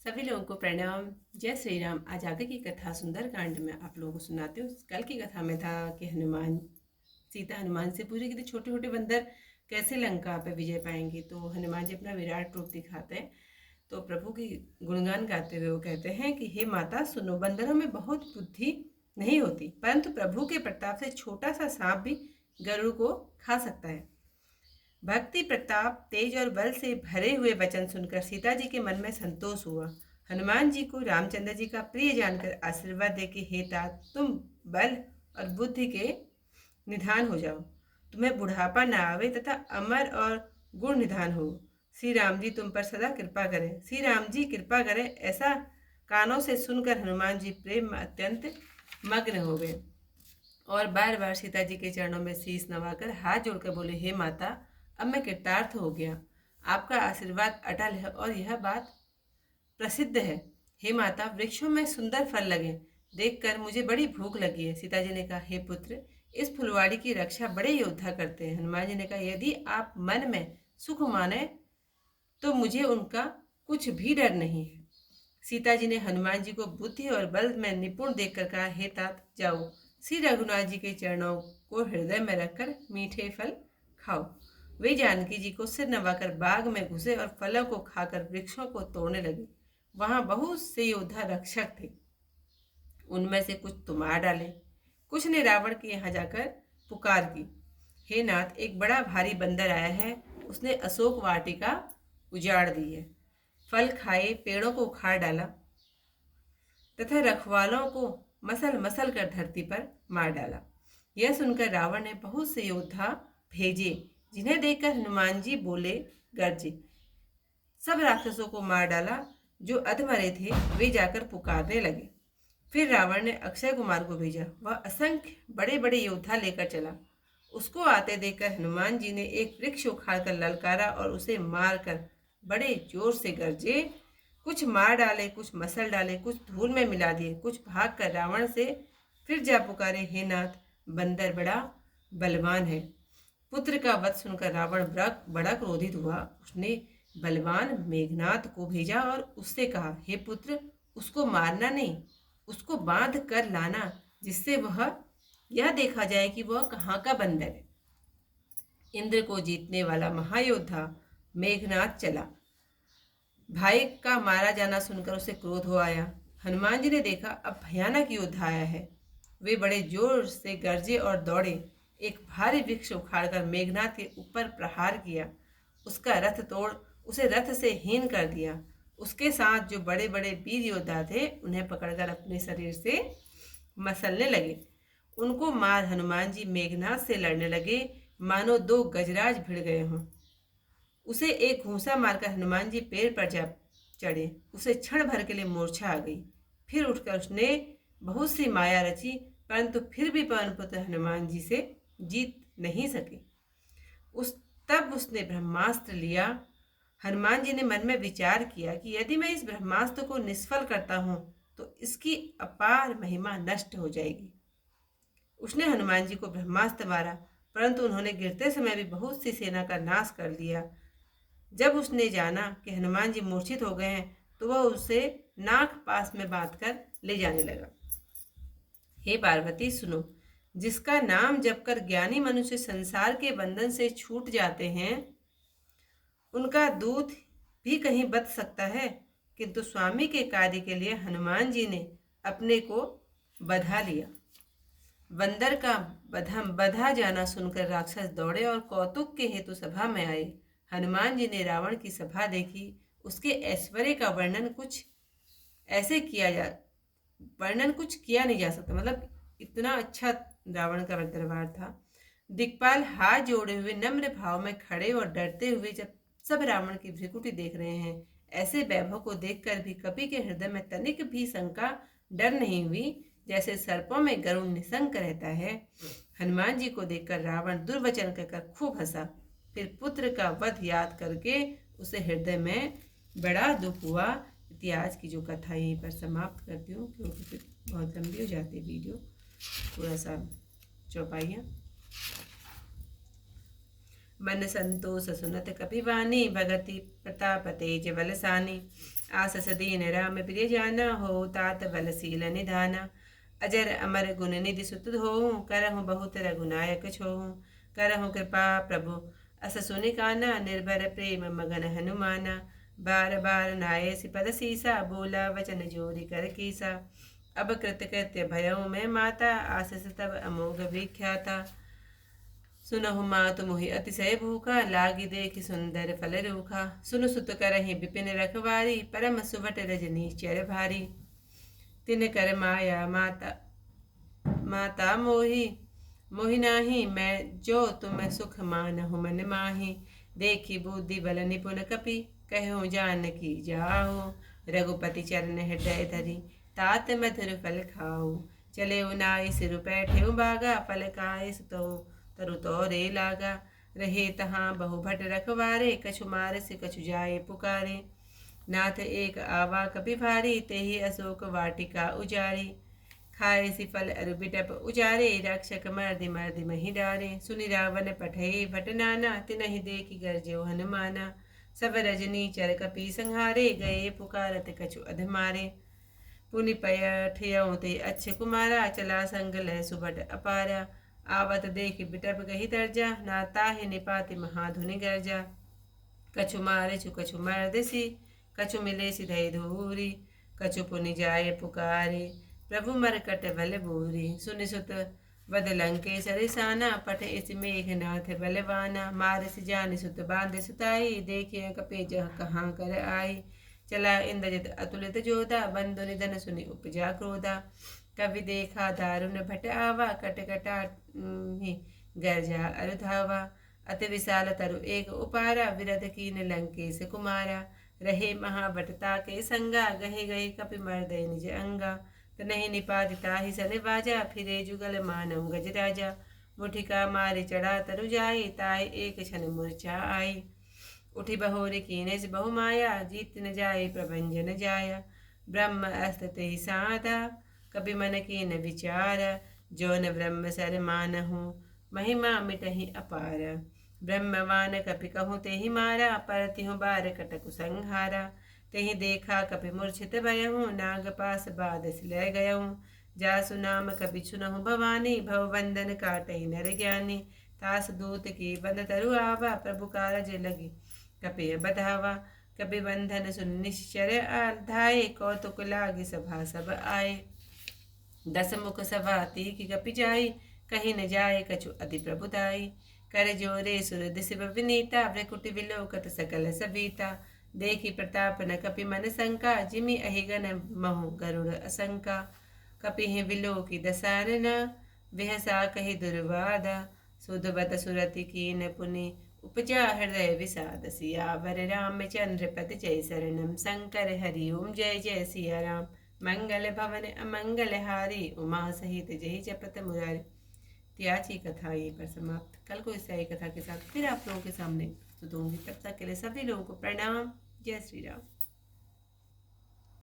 सभी लोगों को प्रणाम। जय श्री राम। आज आगे की कथा सुंदर कांड में आप लोगों को सुनाती हूँ। कल की कथा में था कि सीता हनुमान से पूछे कि छोटे छोटे बंदर कैसे लंका पे विजय पाएंगे। तो हनुमान जी अपना विराट रूप दिखाते हैं। तो प्रभु की गुणगान गाते हुए वो कहते हैं कि हे माता सुनो, बंदरों में बहुत बुद्धि नहीं होती, परंतु प्रभु के प्रताप से छोटा सा सांप भी गरुड़ को खा सकता है। भक्ति, प्रताप, तेज और बल से भरे हुए वचन सुनकर सीता जी के मन में संतोष हुआ। हनुमान जी को रामचंद्र जी का प्रिय जानकर आशीर्वाद देके, हे तात, तुम बल और बुद्धि के निधान हो जाओ, तुम्हें बुढ़ापा न आवे तथा अमर और गुण निधान हो। श्री राम जी तुम पर सदा कृपा करें। श्री राम जी कृपा करें, ऐसा कानों से सुनकर हनुमान जी प्रेम में अत्यंत मग्न हो गए और बार बार सीता जी के चरणों में शीश नवाकर हाथ जोड़कर बोले, हे माता, अब मैं कृतार्थ हो गया। आपका आशीर्वाद अटल है और यह बात प्रसिद्ध है। हे माता, वृक्षों में सुंदर फल लगे देखकर मुझे बड़ी भूख लगी है। सीता जी ने कहा, हे पुत्र, इस फुलवाड़ी की रक्षा बड़े योद्धा करते हैं। हनुमान जी ने कहा, यदि आप मन में सुख माने तो मुझे उनका कुछ भी डर नहीं है। सीता जी ने हनुमान जी को बुद्धि और बल में निपुण देखकर कहा, हे तात, जाओ, श्री रघुनाथ जी के चरणों को हृदय में रखकर मीठे फल खाओ। वे जानकी जी को सिर नवाकर बाग में घुसे और फलों को खाकर वृक्षों को तोड़ने लगे। वहां बहुत से योद्धा रक्षक थे, उनमें से कुछ तो मार डाले, कुछ ने रावण के यहाँ जाकर पुकार की, हे नाथ, एक बड़ा भारी बंदर आया है, उसने अशोक वाटिका उजाड़ दी है, फल खाए, पेड़ों को उखाड़ डाला तथा रखवालों को मसल मसल कर धरती पर मार डाला। यह सुनकर रावण ने बहुत से योद्धा भेजे, जिन्हें देखकर हनुमान जी बोले, गर्जे, सब राक्षसों को मार डाला। जो अधमरे थे वे जाकर पुकारने लगे। फिर रावण ने अक्षय कुमार को भेजा, वह असंख्य बड़े बड़े योद्धा लेकर चला। उसको आते देखकर हनुमान जी ने एक वृक्ष उखाड़कर ललकारा और उसे मारकर बड़े जोर से गरजे। कुछ मार डाले, कुछ मसल डाले, कुछ धूल में मिला दिए, कुछ भाग कर रावण से फिर जा पुकारे, हे नाथ, बंदर बड़ा बलवान है। पुत्र का वध सुनकर रावण बड़ा क्रोधित हुआ। उसने बलवान मेघनाथ को भेजा और उससे कहा, हे पुत्र, उसको मारना नहीं, उसको बांध कर लाना, जिससे वह यह देखा जाए कि वह कहाँ का बंदर है। इंद्र को जीतने वाला महायोद्धा मेघनाथ चला। भाई का मारा जाना सुनकर उसे क्रोध हो आया। हनुमान जी ने देखा अब भयानक योद्धा आया है। वे बड़े जोर से गरजे और दौड़े। एक भारी वृक्ष उखाड़कर मेघनाथ के ऊपर प्रहार किया, उसका रथ तोड़ उसे रथ से हीन कर दिया। उसके साथ जो बड़े बड़े वीर योद्धा थे उन्हें पकड़कर अपने शरीर से मसलने लगे। उनको मार हनुमान जी मेघनाथ से लड़ने लगे, मानो दो गजराज भिड़ गए हों। उसे एक घूंसा मारकर हनुमान जी पेड़ पर जा चढ़े। उसे क्षण भर के लिए मूर्छा आ गई। फिर उठकर उसने बहुत सी माया रची, परंतु फिर भी पवन पुत्र हनुमान जी से जीत नहीं सके। तब उसने ब्रह्मास्त्र लिया। हनुमान जी ने मन में विचार किया कि यदि मैं इस ब्रह्मास्त्र को निष्फल करता हूँ तो इसकी अपार महिमा नष्ट हो जाएगी। उसने हनुमान जी को ब्रह्मास्त्र मारा, परंतु उन्होंने गिरते समय भी बहुत सी सेना का नाश कर दिया। जब उसने जाना कि हनुमान जी मूर्छित हो गए हैं तो वह उसे नाक पास में बांधकर ले जाने लगा। हे पार्वती सुनो, जिसका नाम जपकर ज्ञानी मनुष्य संसार के बंधन से छूट जाते हैं, उनका दूत भी कहीं बच सकता है, किंतु स्वामी के कार्य के लिए हनुमान जी ने अपने को बधा लिया। बंदर का बधा जाना सुनकर राक्षस दौड़े और कौतुक के हेतु सभा में आए। हनुमान जी ने रावण की सभा देखी। उसके ऐश्वर्य का वर्णन कुछ किया नहीं जा सकता। मतलब इतना अच्छा रावण का दरबार था। दिक्पाल हाथ जोड़े हुए नम्र भाव में खड़े और डरते हुए जब सब रावण की भ्रिकुटी देख रहे हैं, ऐसे वैभव को देखकर भी कपि के हृदय में तनिक भी शंका, डर नहीं हुई। जैसे सर्पों में गरुड़ निशंक रहता है, हनुमान जी को देखकर रावण दुर्वचन कहकर खूब हंसा। फिर पुत्र का वध याद करके उसे हृदय में बड़ा दुख हुआ। इतिहास की जो कथा यहीं पर समाप्त करती हूँ, क्योंकि फिर बहुत लंबी हो जाती है वीडियो। थोड़ा सा चौपाइयाँ। मन संतोष सुनत कपिवानी, भगति प्रताप तेज बलसानी। आस सदीन राम प्रिय जाना हो तात बल सील निधाना अजर अमर गुण निधि सुत हो करहु बहुत रघुनायक छोहु करहु कृपा प्रभु अस सुनि काना निर्भर प्रेम मगन हनुमाना बार बार नाये सिपद सीसा बोला वचन जोरी कर कीसा अब कृत कृत्य भयउ में माता आशीष तब अमोघ विख्याता सुनहु मात मोहि अतिशय भूखा लागी देख सुंदर फल रूखा सुनु सुत करहि विपिन रखवारी परम सुबट रजनी चर भारी तिन कर माया माता माता मोहि मोहि नाही मैं जो तुम सुख मानहु मन माही देखी बुद्धि बल निपुण कपि कहूँ जानकी जाओ रघुपति चरण हृदय धरी तात मधुर फल खाओ चले उनाई सिर बैठे बागा फल खाए तो तरु तोरे लागा रहे तहाँ बहु भट रखवारे कछु मार से कछु जाए पुकारे नाथ एक आवा कपि भारी तेहि अशोक वाटिका उजारी खाए सी फल अरु बिटप उजारे रक्षक मर्दि मर्दि मही डारे सुनि रावण पठे भट नाना तिनहि देखि गरजेउ हनुमाना सब रजनी चर कपि संहारे गए पुकारत कछु अधमारे पुनि पय ठियउ ते अच्छे कुमारा चला संग लय सुभट अपारा आवत देख बिटप गही दर्जा नाता ही निपाति महाधुनि गर्जा कछु मारे छु कछु मर्दसी कछु मिले सिधई धूरी कछु पुनि जाए पुकारे प्रभु मरकट बल बूरी सुनि सुत वद लंके सरिसाना पट इस मेघनाथ बलवाना मार सि जानि सुत बांध सुताई देखिए कपे जह कहाँ कर आई चला इंद्रजित अतुलित जोधा बंधु निधन सुनि उपजा क्रोधा कवि देखा दारुण भट आवा कटकटा गर्जा अरुधावा अति विशाल तरु एक उपारा विरध कीन लंकेश कुमारा रहे महाभटता के संगा गहे गए कपि मर्दय निज अंगा तनहि निपातिता ही सन बाजा फिरे जुगल मानव गज राजा मुठिका मारे चढ़ा तरु जाए ताय एक क्षण मूर्छा आई उठी बहोरी कीने से बहु माया जीत न जाए प्रभंजन जाया ब्रह्म अस्ते ही साधा कभी मन की न विचार जो न ब्रह्म सर मानहु महिमा मिटहि अपार ब्रह्मवान कपि कहूँ ते ही मारा पर तिहु बार कटकु संहारा तेहि देखा कपि मूर्छित भयहूँ नाग पास बादस लय गयहूँ जासु नाम कपि सुनहु भवानी भव बंधन काटहि नर ज्ञानी तास दूत की बंद तरु आवा प्रभु कारज लगी कपि बधावा कपि बंधन सुन निश्चर आधाये कौतुक लागी सभा सब आए दस मुख सभा तीखी कपि जाई कहीं न जाए कछु अति प्रभुताई कर जोरे सुर दिशिव विनीता भ्रकुटि विलोकत सकल सबीता देखी प्रताप न कपि मन शंका जिमि अहिगन महु गरुड़ असंका कपि ही विलोकी दसारना विहसा कहि दुर्वादा सुधबत सुरति कीन पुनि उपजा हृदय विषाद सियावर रामचंद्र पति जय शरणम शंकर हरि ओम जय जय सिया राम मंगल भवन अमंगल हारी उमा सहित जय जपत मुरारी। तो आज की कथा यहीं पर समाप्त। कल को इस नई कथा के साथ फिर आप लोगों के सामने प्रस्तुत होंगी। तब तक के लिए सभी लोगों को प्रणाम। जय श्री राम।